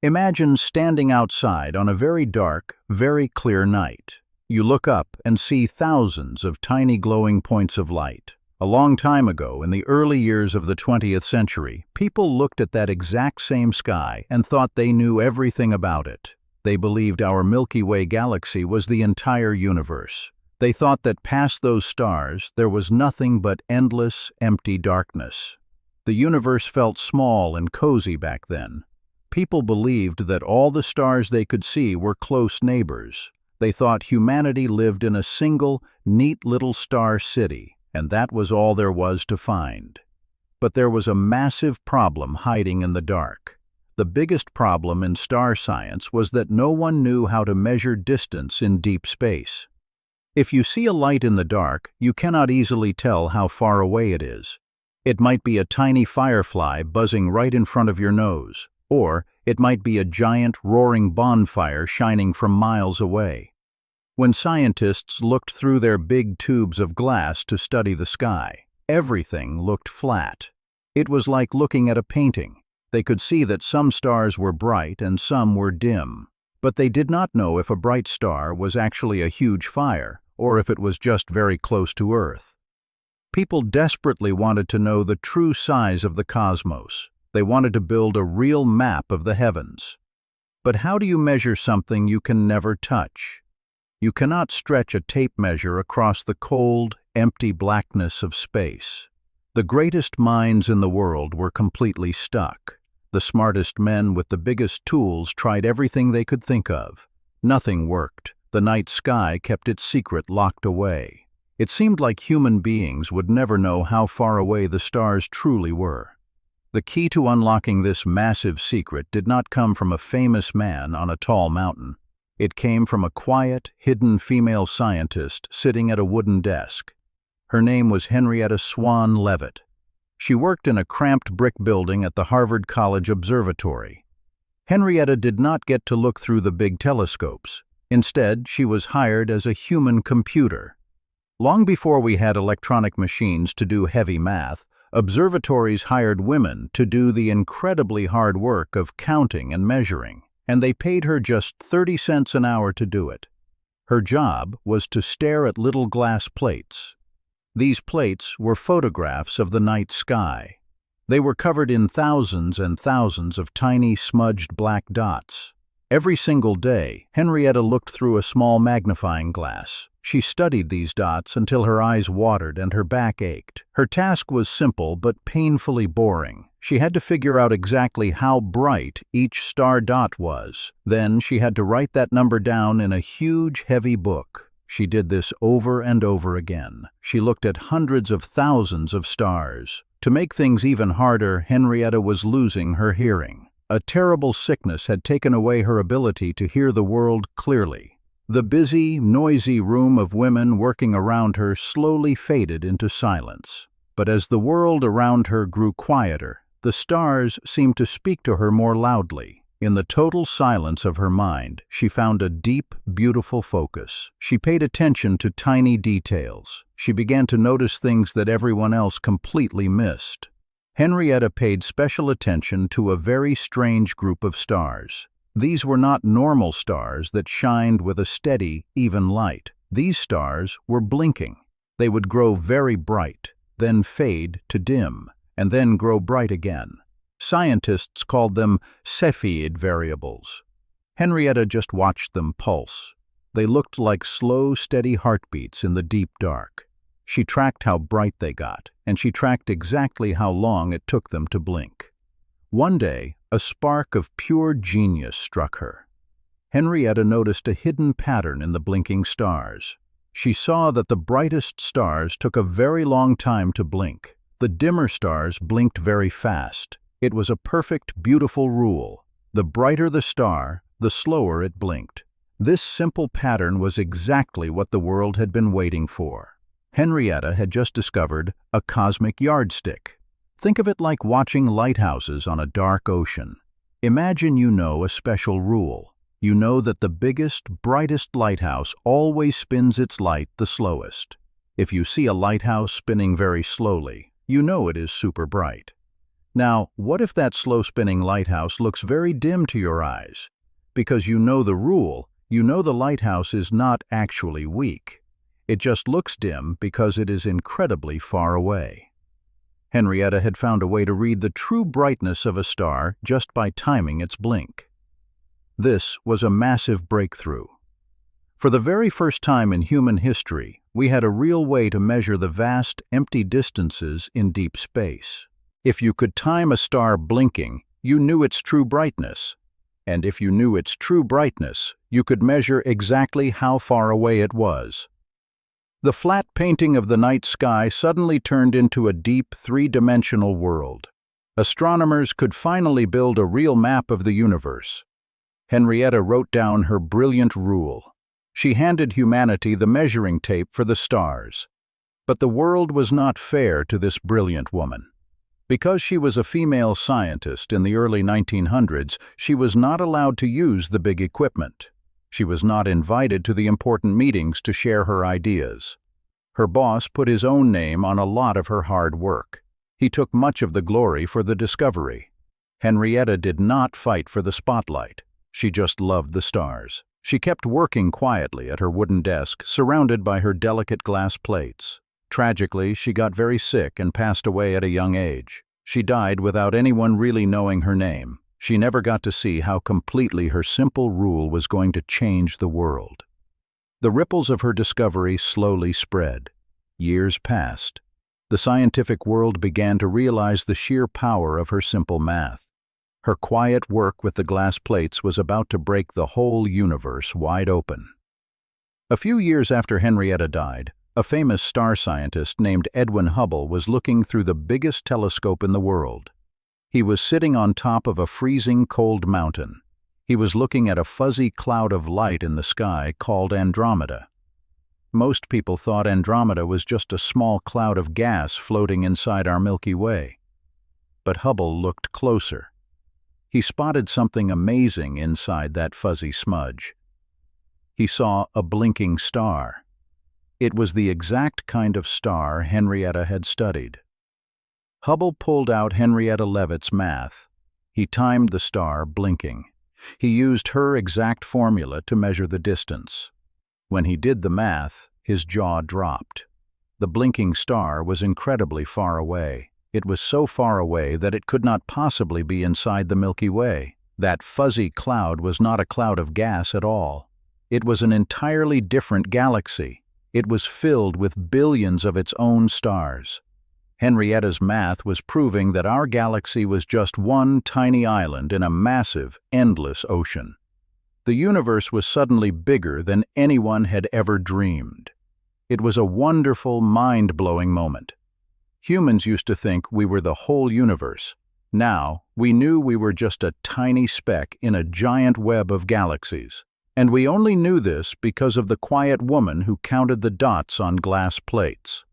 Imagine standing outside on a very dark, very clear night. You look up and see thousands of tiny glowing points of light. A long time ago, in the early years of the 20th century, people looked at that exact same sky and thought they knew everything about it. They believed our Milky Way galaxy was the entire universe. They thought that past those stars there was nothing but endless, empty darkness. The universe felt small and cozy back then. People believed that all the stars they could see were close neighbors. They thought humanity lived in a single, neat little star city, and that was all there was to find. But there was a massive problem hiding in the dark. The biggest problem in star science was that no one knew how to measure distance in deep space. If you see a light in the dark, you cannot easily tell how far away it is. It might be a tiny firefly buzzing right in front of your nose, or it might be a giant, roaring bonfire shining from miles away. When scientists looked through their big tubes of glass to study the sky, everything looked flat. It was like looking at a painting. They could see that some stars were bright and some were dim, but they did not know if a bright star was actually a huge fire or if it was just very close to Earth. People desperately wanted to know the true size of the cosmos. They wanted to build a real map of the heavens. But how do you measure something you can never touch? You cannot stretch a tape measure across the cold, empty blackness of space. The greatest minds in the world were completely stuck. The smartest men with the biggest tools tried everything they could think of. Nothing worked. The night sky kept its secret locked away. It seemed like human beings would never know how far away the stars truly were. The key to unlocking this massive secret did not come from a famous man on a tall mountain. It came from a quiet, hidden female scientist sitting at a wooden desk. Her name was Henrietta Swan Leavitt. She worked in a cramped brick building at the Harvard College Observatory. Henrietta did not get to look through the big telescopes. Instead, she was hired as a human computer. Long before we had electronic machines to do heavy math, observatories hired women to do the incredibly hard work of counting and measuring, and they paid her just 30 cents an hour to do it. Her job was to stare at little glass plates. These plates were photographs of the night sky. They were covered in thousands and thousands of tiny smudged black dots. Every single day, Henrietta looked through a small magnifying glass. She studied these dots until her eyes watered and her back ached. Her task was simple but painfully boring. She had to figure out exactly how bright each star dot was. Then she had to write that number down in a huge, heavy book. She did this over and over again. She looked at hundreds of thousands of stars. To make things even harder, Henrietta was losing her hearing. A terrible sickness had taken away her ability to hear the world clearly. The busy, noisy room of women working around her slowly faded into silence. But as the world around her grew quieter, the stars seemed to speak to her more loudly. In the total silence of her mind, she found a deep, beautiful focus. She paid attention to tiny details. She began to notice things that everyone else completely missed. Henrietta paid special attention to a very strange group of stars. These were not normal stars that shined with a steady, even light. These stars were blinking. They would grow very bright, then fade to dim, and then grow bright again. Scientists called them Cepheid variables. Henrietta just watched them pulse. They looked like slow, steady heartbeats in the deep dark. She tracked how bright they got, and she tracked exactly how long it took them to blink. One day, a spark of pure genius struck her. Henrietta noticed a hidden pattern in the blinking stars. She saw that the brightest stars took a very long time to blink. The dimmer stars blinked very fast. It was a perfect, beautiful rule. The brighter the star, the slower it blinked. This simple pattern was exactly what the world had been waiting for. Henrietta had just discovered a cosmic yardstick. Think of it like watching lighthouses on a dark ocean. Imagine you know a special rule. You know that the biggest, brightest lighthouse always spins its light the slowest. If you see a lighthouse spinning very slowly, you know it is super bright. Now, what if that slow-spinning lighthouse looks very dim to your eyes? Because you know the rule, you know the lighthouse is not actually weak. It just looks dim because it is incredibly far away. Henrietta had found a way to read the true brightness of a star just by timing its blink. This was a massive breakthrough. For the very first time in human history, we had a real way to measure the vast, empty distances in deep space. If you could time a star blinking, you knew its true brightness. And if you knew its true brightness, you could measure exactly how far away it was. The flat painting of the night sky suddenly turned into a deep, three-dimensional world. Astronomers could finally build a real map of the universe. Henrietta wrote down her brilliant rule. She handed humanity the measuring tape for the stars. But the world was not fair to this brilliant woman. Because she was a female scientist in the early 1900s, she was not allowed to use the big equipment. She was not invited to the important meetings to share her ideas. Her boss put his own name on a lot of her hard work. He took much of the glory for the discovery. Henrietta did not fight for the spotlight. She just loved the stars. She kept working quietly at her wooden desk, surrounded by her delicate glass plates. Tragically, she got very sick and passed away at a young age. She died without anyone really knowing her name. She never got to see how completely her simple rule was going to change the world. The ripples of her discovery slowly spread. Years passed. The scientific world began to realize the sheer power of her simple math. Her quiet work with the glass plates was about to break the whole universe wide open. A few years after Henrietta died, a famous star scientist named Edwin Hubble was looking through the biggest telescope in the world. He was sitting on top of a freezing cold mountain. He was looking at a fuzzy cloud of light in the sky called Andromeda. Most people thought Andromeda was just a small cloud of gas floating inside our Milky Way. But Hubble looked closer. He spotted something amazing inside that fuzzy smudge. He saw a blinking star. It was the exact kind of star Henrietta had studied. Hubble pulled out Henrietta Leavitt's math. He timed the star blinking. He used her exact formula to measure the distance. When he did the math, his jaw dropped. The blinking star was incredibly far away. It was so far away that it could not possibly be inside the Milky Way. That fuzzy cloud was not a cloud of gas at all. It was an entirely different galaxy. It was filled with billions of its own stars. Henrietta's math was proving that our galaxy was just one tiny island in a massive, endless ocean. The universe was suddenly bigger than anyone had ever dreamed. It was a wonderful, mind-blowing moment. Humans used to think we were the whole universe. Now, we knew we were just a tiny speck in a giant web of galaxies. And we only knew this because of the quiet woman who counted the dots on glass plates.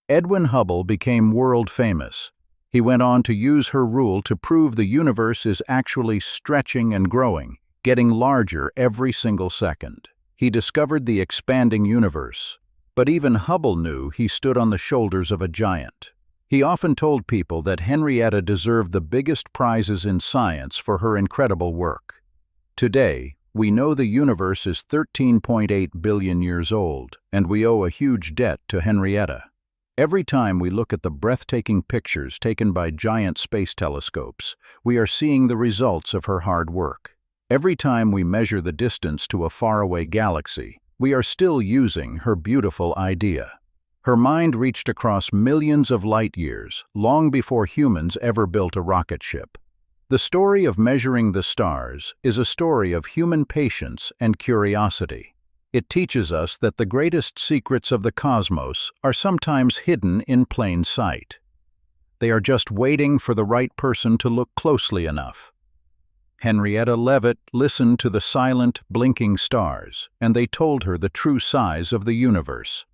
Edwin Hubble became world famous. He went on to use her rule to prove the universe is actually stretching and growing, getting larger every single second. He discovered the expanding universe. But even Hubble knew he stood on the shoulders of a giant. He often told people that Henrietta deserved the biggest prizes in science for her incredible work. Today, we know the universe is 13.8 billion years old, and we owe a huge debt to Henrietta. Every time we look at the breathtaking pictures taken by giant space telescopes, we are seeing the results of her hard work. Every time we measure the distance to a faraway galaxy, we are still using her beautiful idea. Her mind reached across millions of light years, long before humans ever built a rocket ship. The story of measuring the stars is a story of human patience and curiosity. It teaches us that the greatest secrets of the cosmos are sometimes hidden in plain sight. They are just waiting for the right person to look closely enough. Henrietta Leavitt listened to the silent, blinking stars, and they told her the true size of the universe.